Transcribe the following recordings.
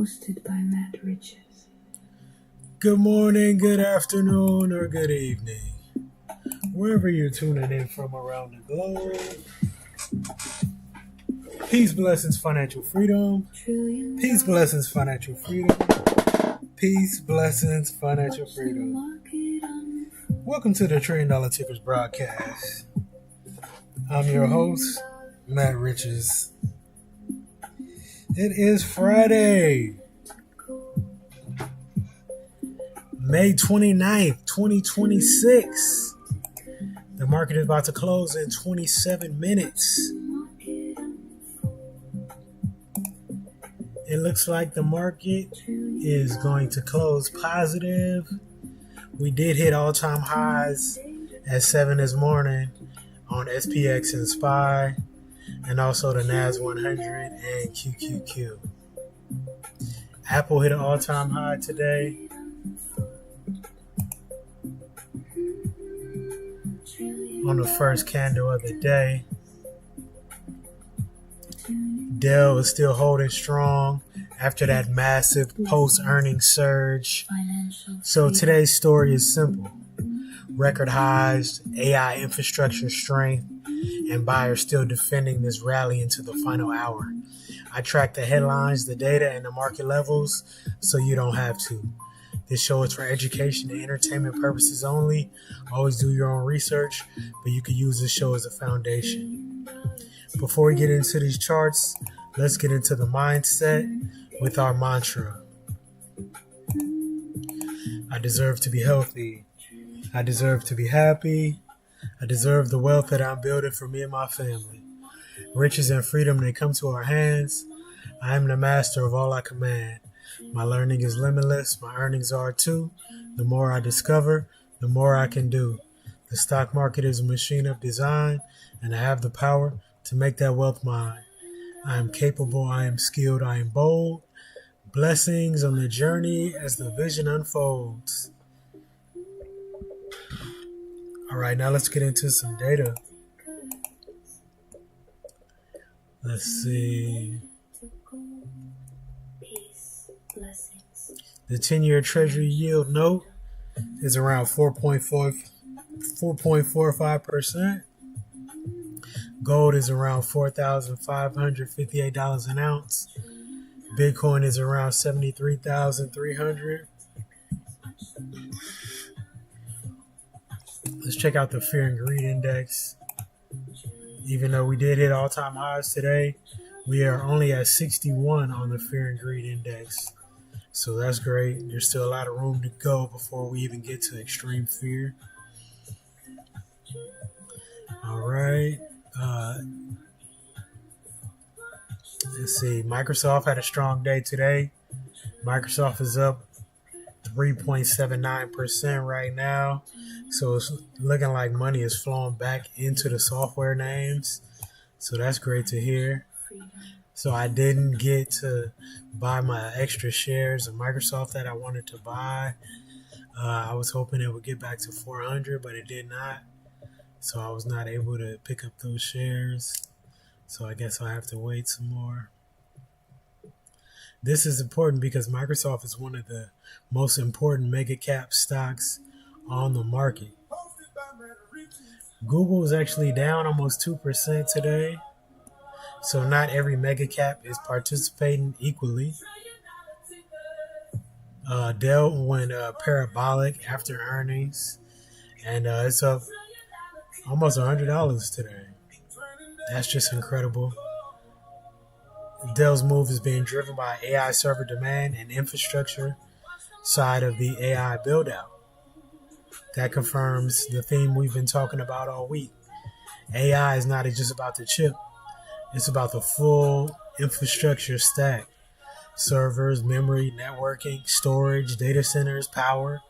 hosted by Matt Riches. Good morning, good afternoon, or good evening, wherever you're tuning in from around the globe. Peace, blessings, financial freedom. Peace, blessings, financial freedom. Peace, blessings, financial freedom. Welcome to the $1 Trillion Tickers broadcast. I'm your host, Matt Riches. It is Friday, May 29th, 2026. The market is about to close in 27 minutes. It looks like the market is going to close positive. We did hit all-time highs at 7 this morning on SPX and SPY, and also the Nasdaq 100 and QQQ. Apple hit an all-time high today. On the first candle of the day. Dell is still holding strong after that massive post-earnings surge. So today's story is simple. Record highs, AI infrastructure strength, and buyers still defending this rally into the final hour. I track the headlines, the data, and the market levels so you don't have to. This show is for education and entertainment purposes only. Always do your own research, but you can use this show as a foundation. Before we get into these charts, let's get into the mindset with our mantra. I deserve to be healthy. I deserve to be happy. I deserve the wealth that I'm building for me and my family. Riches and freedom, they come to our hands. I am the master of all I command. My learning is limitless. My earnings are too. The more I discover, the more I can do. The stock market is a machine of design, and I have the power to make that wealth mine. I am capable. I am skilled. I am bold. Blessings on the journey as the vision unfolds. All right, now let's get into some data. Let's see. The 10-year Treasury yield note is around 4.45%. Gold is around $4,558 an ounce. Bitcoin is around 73,300. Let's check out the Fear and Greed Index. Even though we did hit all-time highs today, we are only at 61 on the Fear and Greed Index. So that's great. There's still a lot of room to go before we even get to extreme fear. All right. Let's see. Microsoft had a strong day today. Microsoft is up 3.79% right now. So it's looking like money is flowing back into the software names. So that's great to hear. So I didn't get to buy my extra shares of Microsoft that I wanted to buy. I was hoping it would get back to 400, but it did not. So I was not able to pick up those shares. So I guess I'll have to wait some more. This is important because Microsoft is one of the most important mega cap stocks on the market. Google is actually down almost 2% today. So not every mega cap is participating equally. Dell went parabolic after earnings, and it's up almost $100 today. That's just incredible. Dell's move is being driven by AI server demand and infrastructure side of the AI build-out. That confirms the theme we've been talking about all week. AI is not just about the chip. It's about the full infrastructure stack. Servers, memory, networking, storage, data centers, power,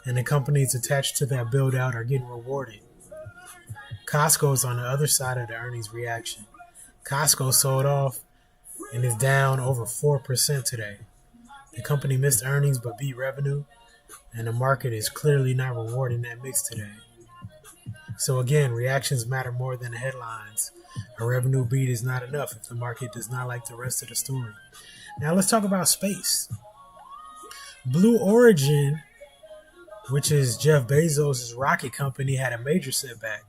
and the companies attached to that build-out are getting rewarded. Costco is on the other side of the earnings reaction. Costco sold off and is down over 4% today. The company missed earnings but beat revenue, and the market is clearly not rewarding that mix today. So again, reactions matter more than the headlines. A revenue beat is not enough if the market does not like the rest of the story. Now let's talk about space. Blue Origin, which is Jeff Bezos' rocket company, had a major setback.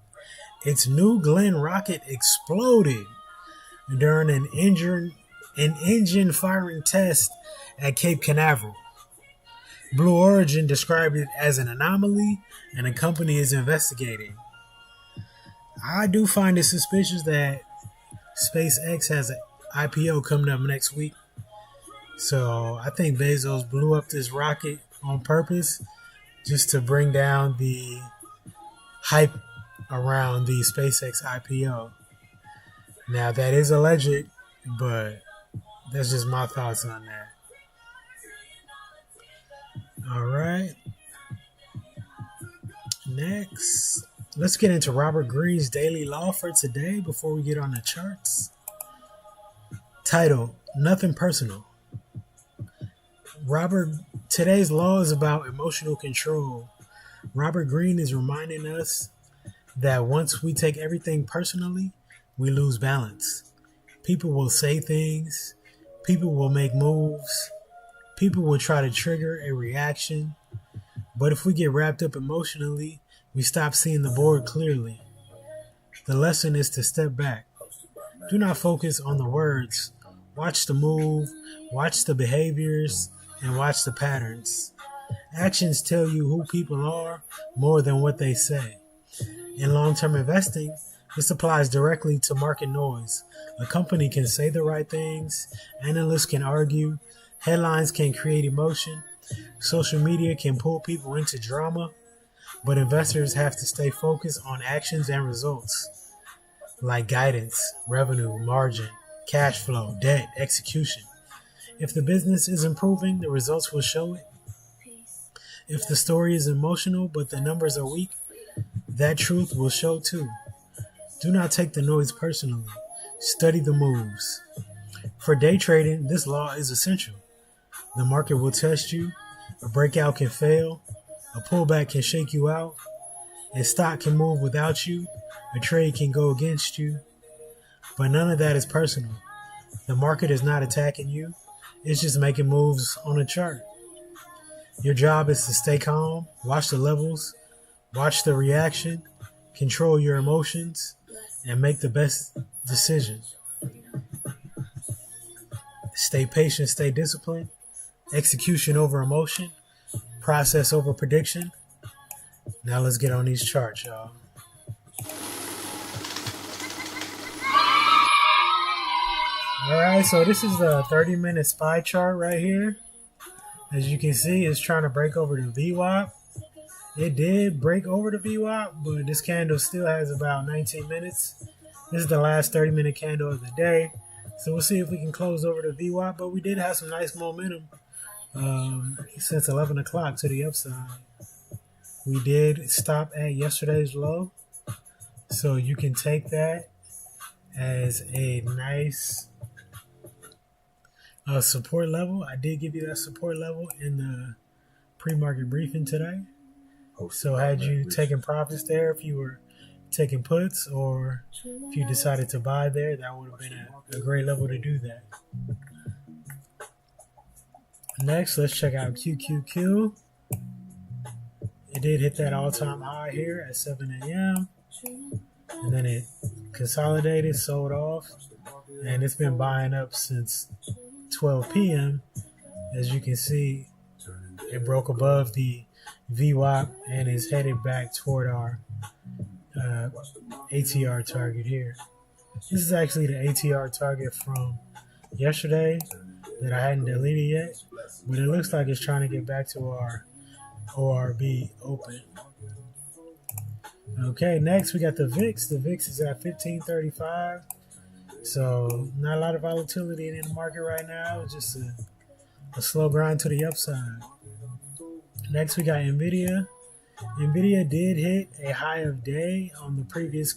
Its New Glenn rocket exploded during an engine firing test at Cape Canaveral. Blue Origin described it as an anomaly, and the company is investigating. I do find it suspicious that SpaceX has an IPO coming up next week. So I think Bezos blew up this rocket on purpose just to bring down the hype around the SpaceX IPO. Now that is alleged, but that's just my thoughts on that. All right. Next, let's get into Robert Greene's daily law for today before we get on the charts. Title, Nothing Personal. Today's law is about emotional control. Robert Greene is reminding us that once we take everything personally, we lose balance. People will say things, people will make moves, people will try to trigger a reaction, but if we get wrapped up emotionally, we stop seeing the board clearly. The lesson is to step back. Do not focus on the words. Watch the move, watch the behaviors, and watch the patterns. Actions tell you who people are more than what they say. In long-term investing, this applies directly to market noise. A company can say the right things, analysts can argue, headlines can create emotion, social media can pull people into drama, but investors have to stay focused on actions and results, like guidance, revenue, margin, cash flow, debt, execution. If the business is improving, the results will show it. If the story is emotional but the numbers are weak, that truth will show too. Do not take the noise personally. Study the moves. For day trading, this law is essential. The market will test you. A breakout can fail. A pullback can shake you out. A stock can move without you. A trade can go against you. But none of that is personal. The market is not attacking you. It's just making moves on a chart. Your job is to stay calm, watch the levels, watch the reaction, control your emotions, and make the best decision. Stay patient, stay disciplined. Execution over emotion, process over prediction. Now let's get on these charts, y'all. Alright, so this is the 30-minute SPY chart right here. As you can see, it's trying to break over the VWAP. It did break over the VWAP, but this candle still has about 19 minutes. This is the last 30-minute candle of the day. So we'll see if we can close over the VWAP, but we did have some nice momentum since 11 o'clock to the upside. We did stop at yesterday's low, so you can take that as a nice support level. I did give you that support level in the pre-market briefing today. So had you taken profits there, if you were taking puts, or if you decided to buy there, that would have been a great level to do that. Next, let's check out QQQ. It did hit that all-time high here at 7 a.m. And then it consolidated, sold off, and it's been buying up since 12 p.m. As you can see, it broke above the VWAP and is headed back toward our ATR target here. This is actually the ATR target from yesterday that I hadn't deleted yet, but it looks like it's trying to get back to our ORB open. Okay, next we got the VIX. The VIX is at 1535. So not a lot of volatility in the market right now. It's just a slow grind to the upside. Next we got Nvidia. Nvidia did hit a high of day on the previous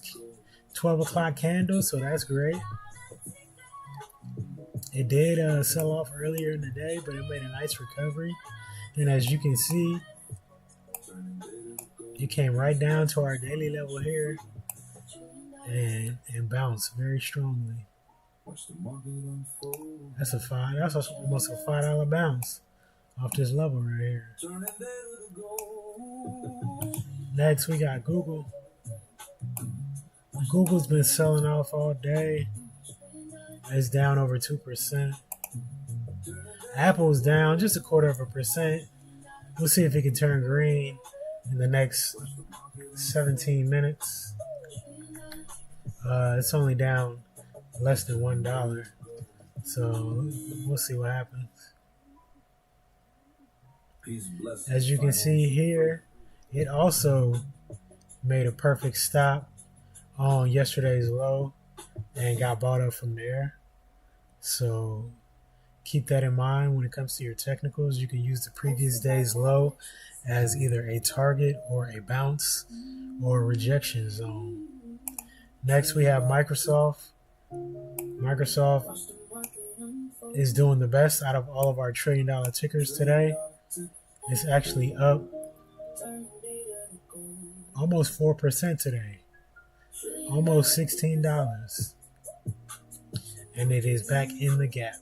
12 o'clock candle, so that's great. It did sell off earlier in the day, but it made a nice recovery. And as you can see, it came right down to our daily level here and bounce very strongly. That's almost a $5 bounce off this level right here. Next, we got Google. Google's been selling off all day. It's down over 2%. Apple's down just 1/4%. We'll see if it can turn green in the next 17 minutes. It's only down less than $1. So we'll see what happens. As you can see here, it also made a perfect stop on yesterday's low and got bought up from there. So keep that in mind when it comes to your technicals. You can use the previous day's low as either a target or a bounce or a rejection zone. Next, we have Microsoft. Microsoft is doing the best out of all of our $1 trillion tickers today. It's actually up almost 4% today, almost $16, and it is back in the gap.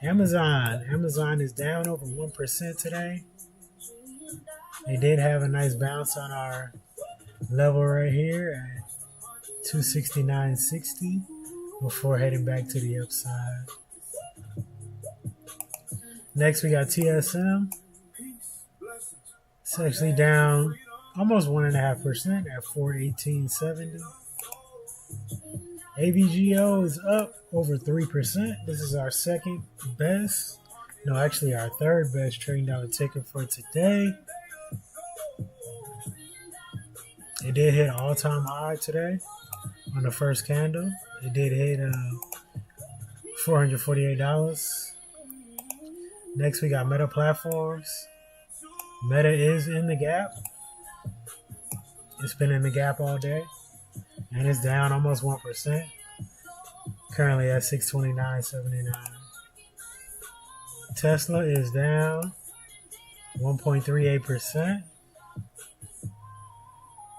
Amazon is down over 1% today. They did have a nice bounce on our level right here at 269.60 before heading back to the upside. Next, we got TSM. It's actually down almost 1.5% at 418.70. AVGO is up over 3%. This is our second best. No, actually our third best $1 trillion ticket for today. It did hit all-time high today on the first candle. It did hit $448. Next, we got Meta Platforms. Meta is in the gap. It's been in the gap all day, and it's down almost 1%. Currently at 629.79. Tesla is down 1.38%.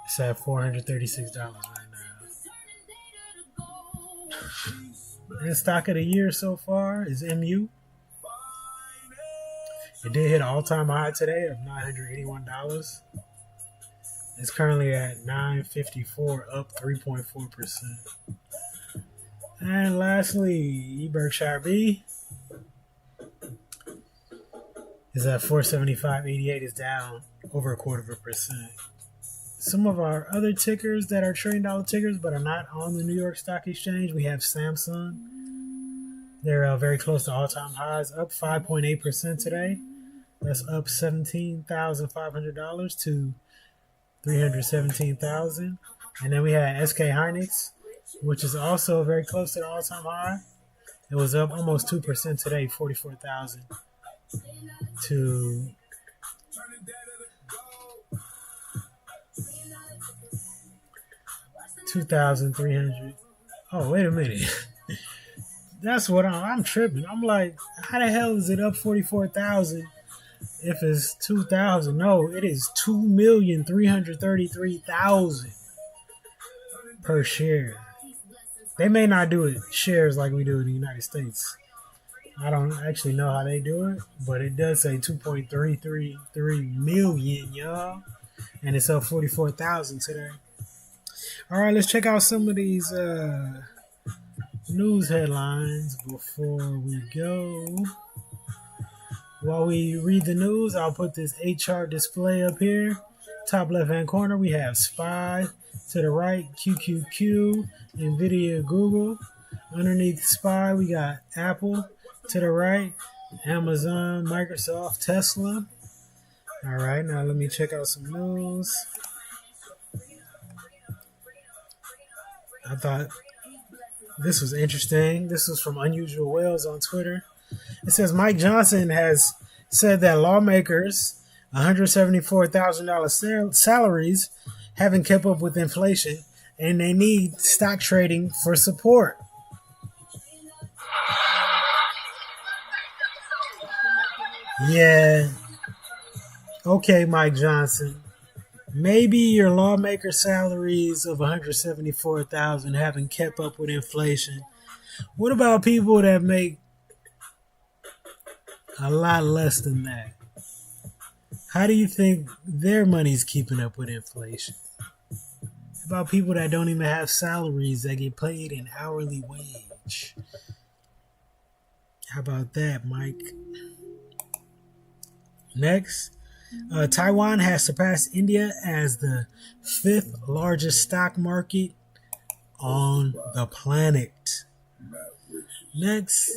It's at $436 right now. And stock of the year so far is MU. It did hit an all-time high today of $981. It's currently at $954, up 3.4%. And lastly, Berkshire B is at 475.88. Is down over 1/4%. Some of our other tickers that are $1 trillion tickers but are not on the New York Stock Exchange, we have Samsung. They're very close to all-time highs, up 5.8% today. That's up $17,500 to $317,000. And then we had SK Hynix, which is also very close to the all-time high. It was up almost 2% today, 44,000 to $2,300. Oh, wait a minute. That's what I'm tripping. I'm like, how the hell is it up 44,000 if it's 2,000? No, it is 2,333,000 per share. They may not do it shares like we do in the United States. I don't actually know how they do it, but it does say 2.333 million, y'all. And it's up 44,000 today. All right, let's check out some of these news headlines before we go. While we read the news, I'll put this 8-chart display up here. Top left-hand corner, we have SPY. To the right, QQQ, Nvidia, Google. Underneath SPY, we got Apple. To the right, Amazon, Microsoft, Tesla. All right, now let me check out some news. I thought this was interesting. This was from Unusual Whales on Twitter. It says Mike Johnson has said that lawmakers' $174,000 salaries haven't kept up with inflation and they need stock trading for support. Yeah. Okay, Mike Johnson. Maybe your lawmaker salaries of $174,000 haven't kept up with inflation. What about people that make a lot less than that? How do you think their money's keeping up with inflation? About people that don't even have salaries that get paid an hourly wage. How about that, Mike? Next, Taiwan has surpassed India as the 5th largest stock market on the planet. Next,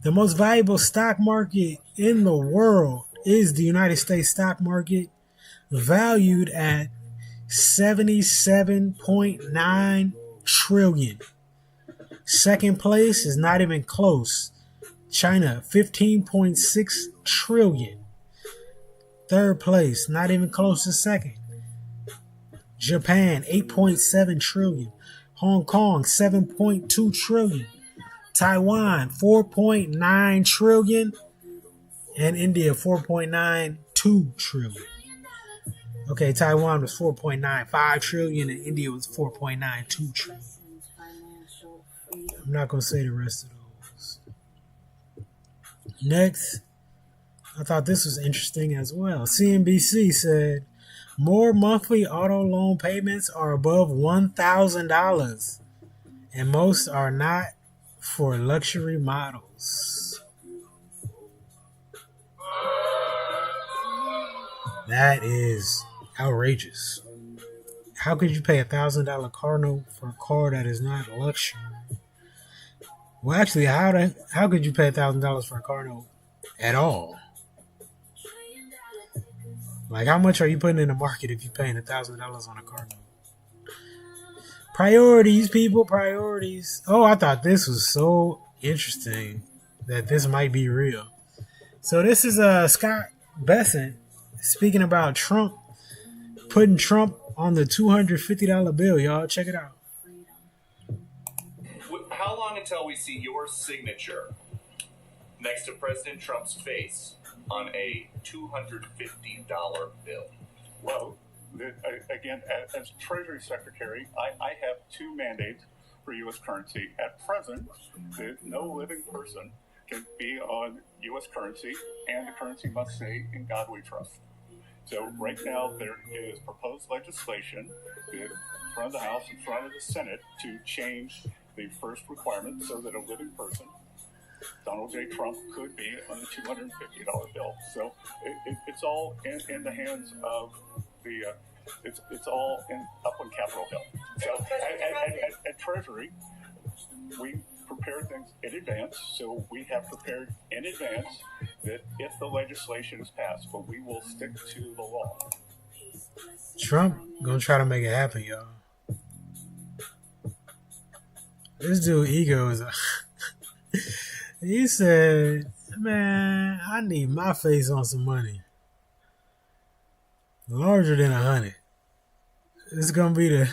the most valuable stock market in the world is the United States stock market, valued at $77.9 trillion. Second place is not even close. China, $15.6 trillion. Third place, not even close to second. Japan, $8.7 trillion. Hong Kong, $7.2 trillion. Taiwan, $4.9 trillion. And India, $4.92 trillion. Okay, Taiwan was $4.95 trillion and India was $4.92 trillion. I'm not going to say the rest of those. Next, I thought this was interesting as well. CNBC said more monthly auto loan payments are above $1,000 and most are not for luxury models. That is outrageous. How could you pay $1,000 car note for a car that is not luxury? Well, actually, how could you pay $1,000 for a car note at all? Like, how much are you putting in the market if you're paying $1,000 on a car note? Priorities, people, priorities. Oh, I thought this was so interesting that this might be real. So this is Scott Bessent speaking about Trump, putting Trump on the $250 bill. Y'all check it out. How long until we see your signature next to President Trump's face on a $250 bill? Well, again, as Treasury Secretary, I have 2 mandates for U.S. currency. At present, no living person can be on U.S. currency, and the currency must say, "In God we trust." So right now, there is proposed legislation in front of the House, in front of the Senate, to change the first requirement so that a living person, Donald J. Trump, could be on the $250 bill. So it's all in the hands of the, it's all up on Capitol Hill. So at Treasury, we prepare things in advance. So we have prepared in advance that if the legislation is passed, but we will stick to the law. Trump gonna try to make it happen, y'all. This dude ego is he said, "Man, I need my face on some money larger than 100. It's gonna be the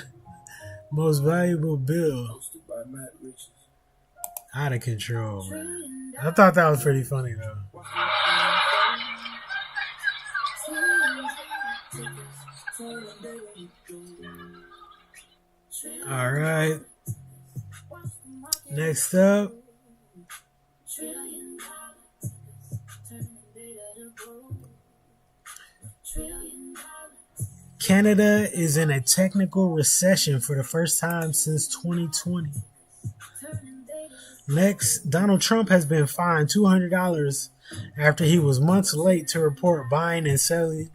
most valuable bill." Out of control, man. I thought that was pretty funny though. All right. Next up, Canada is in a technical recession for the first time since 2020. Next, Donald Trump has been fined $200 after he was months late to report buying and selling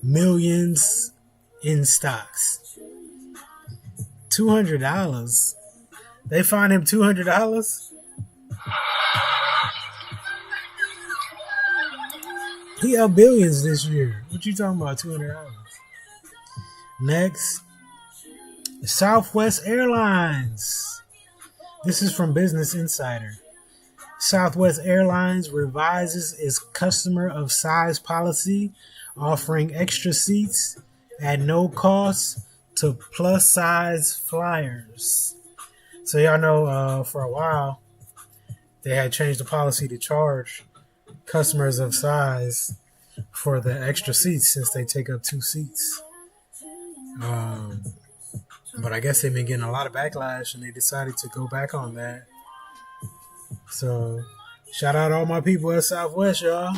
millions in stocks. $200? They fined him $200? He up billions this year. What you talking about, $200? Next, Southwest Airlines. This is from Business Insider. Southwest Airlines revises its customer of size policy, offering extra seats at no cost to plus size flyers. So y'all know for a while they had changed the policy to charge customers of size for the extra seats since they take up 2 seats. But I guess they've been getting a lot of backlash and they decided to go back on that. So shout out to all my people at Southwest, y'all.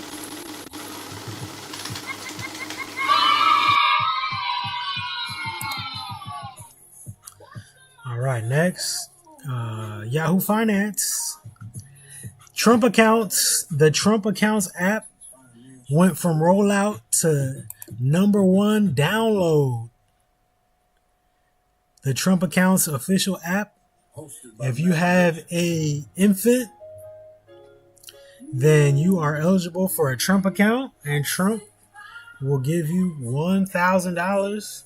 All right, next, Yahoo Finance. Trump accounts. The Trump accounts app went from rollout to #1 download. The Trump accounts official app. If you have a infant, then you are eligible for a Trump account, and Trump will give you $1,000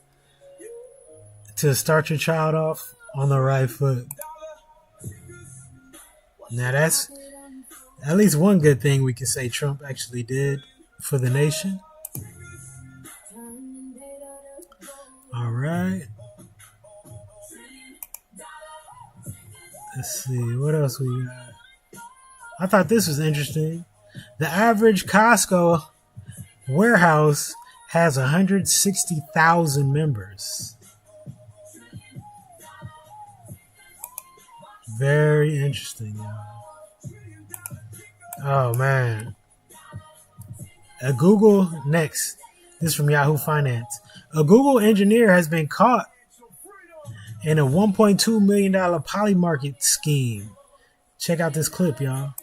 to start your child off on the right foot. Now that's at least one good thing we can say Trump actually did for the nation. All right. Let's see, what else we got? I thought this was interesting. The average Costco warehouse has 160,000 members. Very interesting, y'all. Oh, man. A Google, next. This is from Yahoo Finance. A Google engineer has been caught in a $1.2 million poly market scheme. Check out this clip, y'all.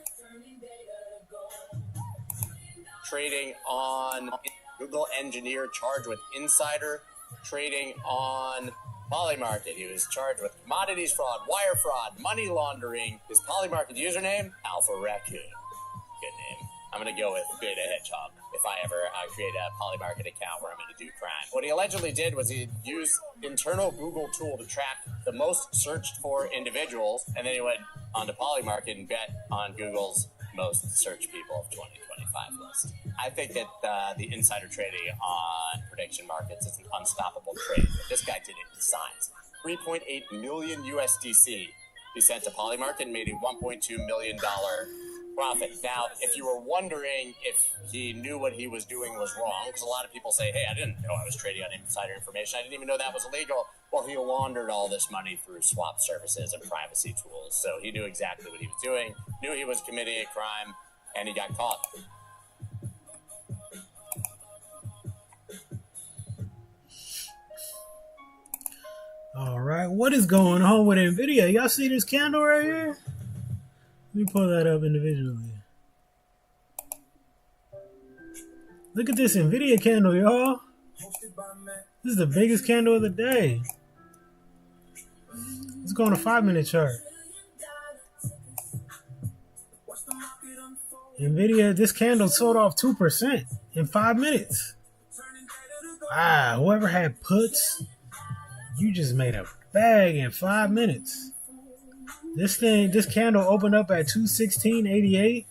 Trading on Google engineer charged with insider trading on Polymarket. He was charged with commodities fraud, wire fraud, money laundering. His Polymarket username, Alpha Raccoon. Good name. I'm going to go with Beta Hedgehog if I ever create a Polymarket account where I'm going to do crime. What he allegedly did was he used internal Google tool to track the most searched for individuals, and then he went onto Polymarket and bet on Google's most searched people of 2025 list. I think that the insider trading on prediction markets is an unstoppable trade. But this guy did it in signs. 3.8 million USDC he sent to Polymarket and made a $1.2 million profit. Now, if you were wondering if he knew what he was doing was wrong, because a lot of people say, hey, I didn't know I was trading on insider information. I didn't even know that was illegal. Well, he laundered all this money through swap services and privacy tools. So he knew exactly what he was doing, knew he was committing a crime, and he got caught. All right, what is going on with Nvidia? Y'all see this candle right here? Let me pull that up individually. Look at this Nvidia candle, y'all. This is the biggest candle of the day. Let's go on a 5-minute chart. Nvidia, this candle sold off 2% in 5 minutes. Wow, whoever had puts, you just made a bag in 5 minutes. This candle opened up at 216.88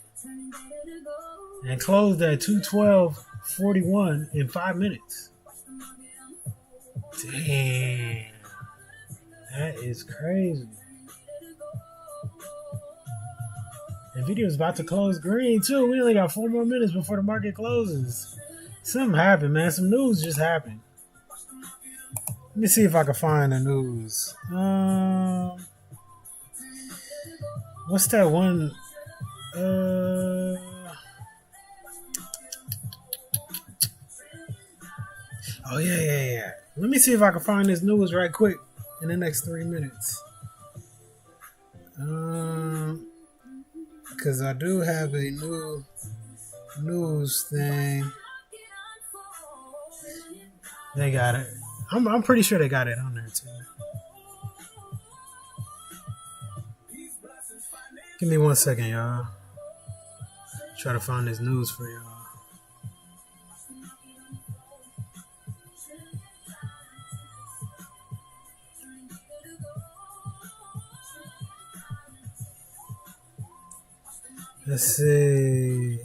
and closed at 212.41 in 5 minutes. Damn, that is crazy. Nvidia is about to close green too. We only got 4 more minutes before the market closes. Something happened, man. Some news just happened. Let me see if I can find the news. What's that one? Oh, yeah. Let me see if I can find this news right quick in the next 3 minutes. Because I do have a new news thing. They got it. I'm pretty sure they got it on there, too. Give me 1 second, y'all. Try to find this news for y'all. Let's see.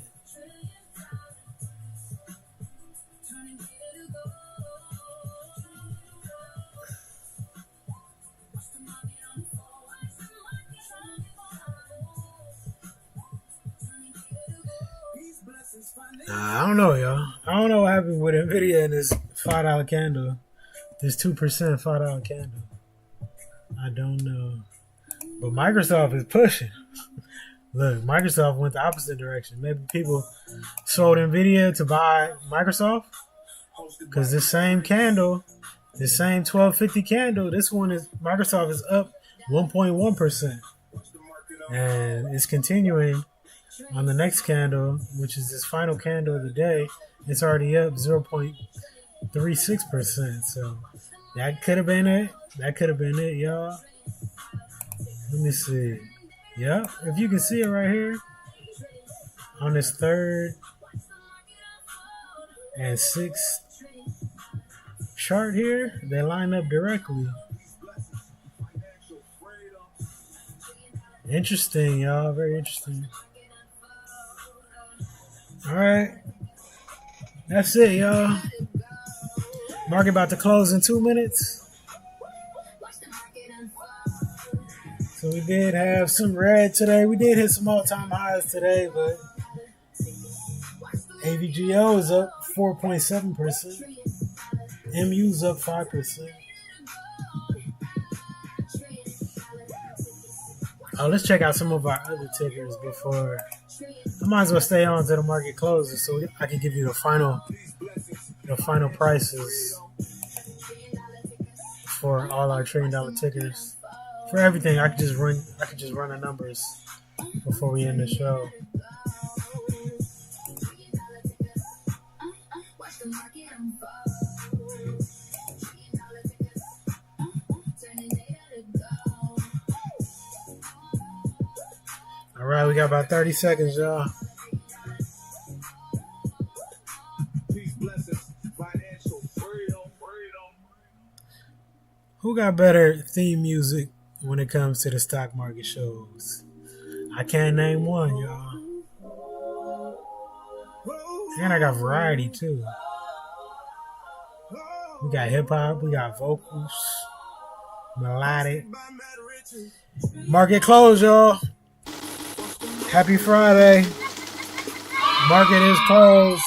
I don't know, y'all. I don't know what happened with Nvidia and this $5 candle. This 2% $5 candle. I don't know. But Microsoft is pushing. Look, Microsoft went the opposite direction. Maybe people sold Nvidia to buy Microsoft. Because this same candle, this same 1250 candle, this one is Microsoft is up 1.1%. And it's continuing on the next candle, which is this final candle of the day. It's already up 0.36%. So that could have been it. That could have been it, y'all. Let me see. Yeah, if you can see it right here on this 3rd and 6th chart here, they line up directly. Interesting, y'all. Very interesting. All right. That's it, y'all. Market about to close in 2 minutes. So we did have some red today. We did hit some all-time highs today, but AVGO is up 4.7%. MU's up 5%. Oh, let's check out some of our other tickers before. I might as well stay on until the market closes so I can give you the final prices for all our $1 trillion tickers. For everything, I could just run the numbers before we end the show. All right, we got about 30 seconds, y'all. Who got better theme music when it comes to the stock market shows? I can't name one, y'all. And I got variety, too. We got hip-hop, we got vocals, melodic. Market closed, y'all. Happy Friday. Market is closed.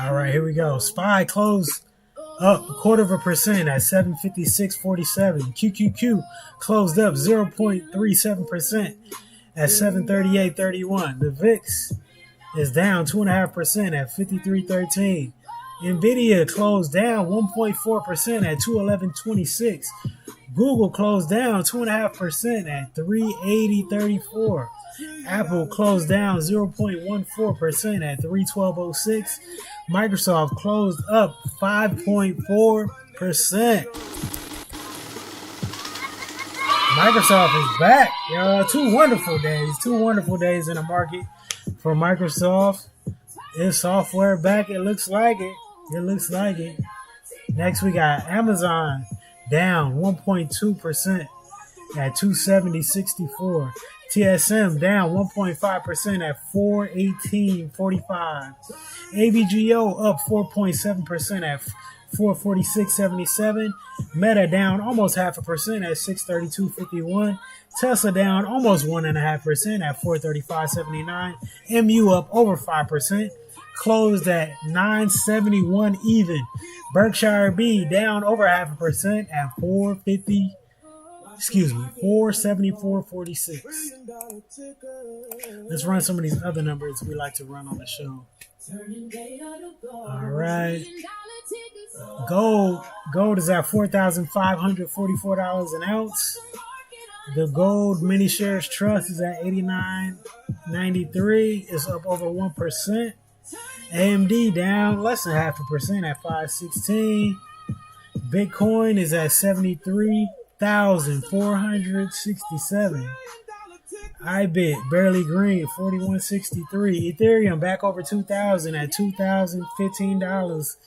All right, here we go. SPY closed up 0.25% at 756.47. QQQ closed up 0.37% at 738.31. The VIX is down 2.5% at 53.13. Nvidia closed down 1.4% at 211.26. Google closed down 2.5% at 380.34. Apple closed down 0.14% at 312.06. Microsoft closed up 5.4%. Microsoft is back, y'all. Two wonderful days in the market for Microsoft. Is software back? It looks like it. Next, we got Amazon down 1.2% at 270.64. TSM down 1.5% at 418.45. AVGO up 4.7% at 446.77. Meta down almost 0.5% at 632.51. Tesla down almost 1.5% at 435.79. MU up over 5%. Closed at 971 even. Berkshire B down over 0.5% at 474.46. Let's run some of these other numbers we like to run on the show. All right. Gold is at $4,544 an ounce. The gold mini shares trust is at 89.93. It's up over 1%. AMD down less than 0.5% at 516. Bitcoin is at 73,467. IBIT barely green, 41.63. Ethereum back over 2,000 at $2,015.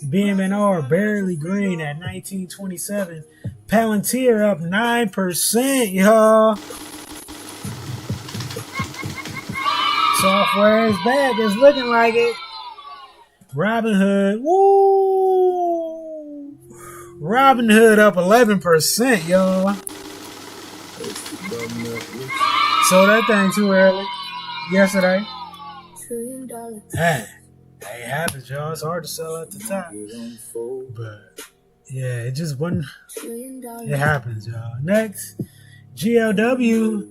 BMNR barely green at 19.27. Palantir up 9%, y'all. Software is back. It's looking like it. Robinhood, woo! Robinhood up 11%, y'all. Sold that thing too early yesterday. Man, it happens, y'all. It's hard to sell at the top. But, yeah, it just wasn't. It happens, y'all. Next, GLW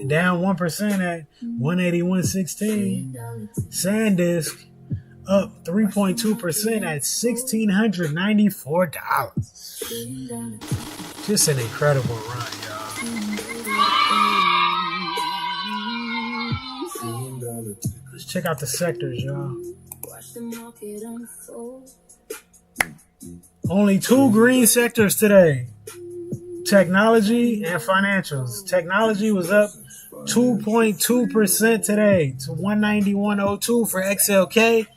down 1% at 181.16. SanDisk up 3.2% at $1,694. Just an incredible run, y'all. Let's check out the sectors, y'all. Only two green sectors today. Technology and financials. Technology was up 2.2% today to 191.02 for XLK.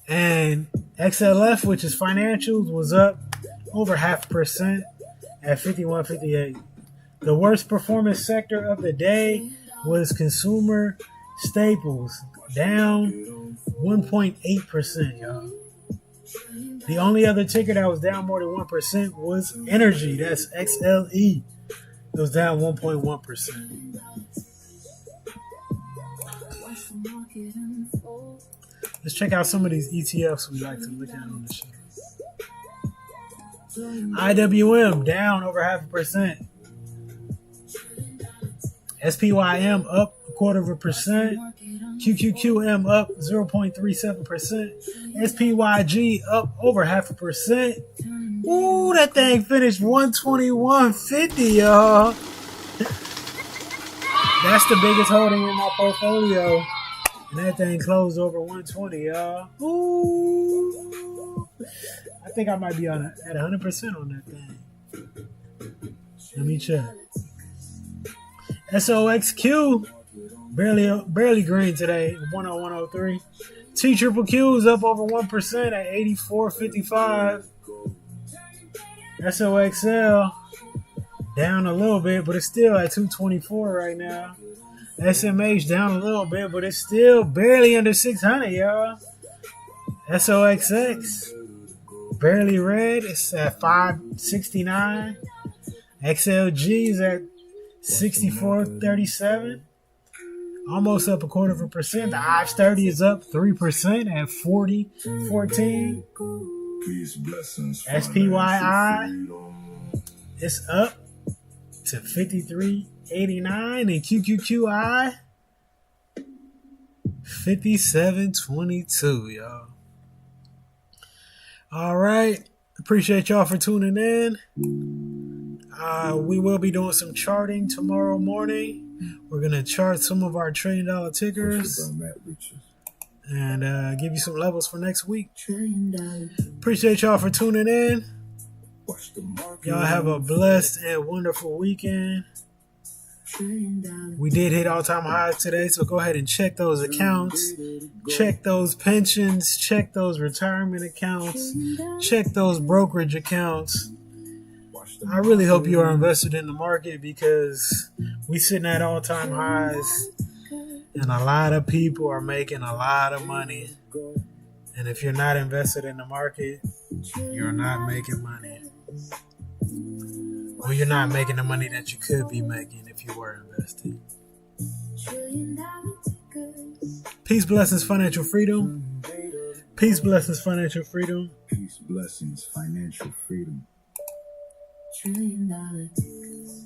And XLF, which is financials, was up over 0.5% at 51.58. The worst performance sector of the day was consumer staples, down 1.8%, y'all. The only other ticker that was down more than 1% was energy. That's XLE. It was down 1.1%. Let's check out some of these ETFs we like to look at on the show. IWM down over 0.5%. SPYM up 0.25%. QQQM up 0.37%. SPYG up over 0.5%. Ooh, that thing finished 121.50, y'all. That's the biggest holding in my portfolio. And that thing closed over 120, y'all. Ooh. I think I might be at 100% on that thing. Let me check. SOXQ, barely green today, 101.03. TQQQ is up over 1% at 84.55. SOXL down a little bit, but it's still at 224 right now. SMH down a little bit, but it's still barely under 600, y'all. SOXX barely red. It's at 569. XLG is at 64.37. Almost up 0.25%. The IVES 30 is up 3% at 40.14. SPYI is up to 53.89, and QQQI 57.22, y'all. All right. Appreciate y'all for tuning in. We will be doing some charting tomorrow morning. We're going to chart some of our $1 trillion tickers and give you some levels for next week. Appreciate y'all for tuning in. Y'all have a blessed and wonderful weekend. We did hit all-time highs today, so go ahead and check those accounts. Check those pensions. Check those retirement accounts. Check those brokerage accounts. I really hope you are invested in the market because we're sitting at all-time highs and a lot of people are making a lot of money. And if you're not invested in the market, you're not making money. Well, you're not making the money that you could be making if you were invested. Peace, blessings, financial freedom. Peace, blessings, financial freedom. Peace, blessings, financial freedom. $1 trillion tickers.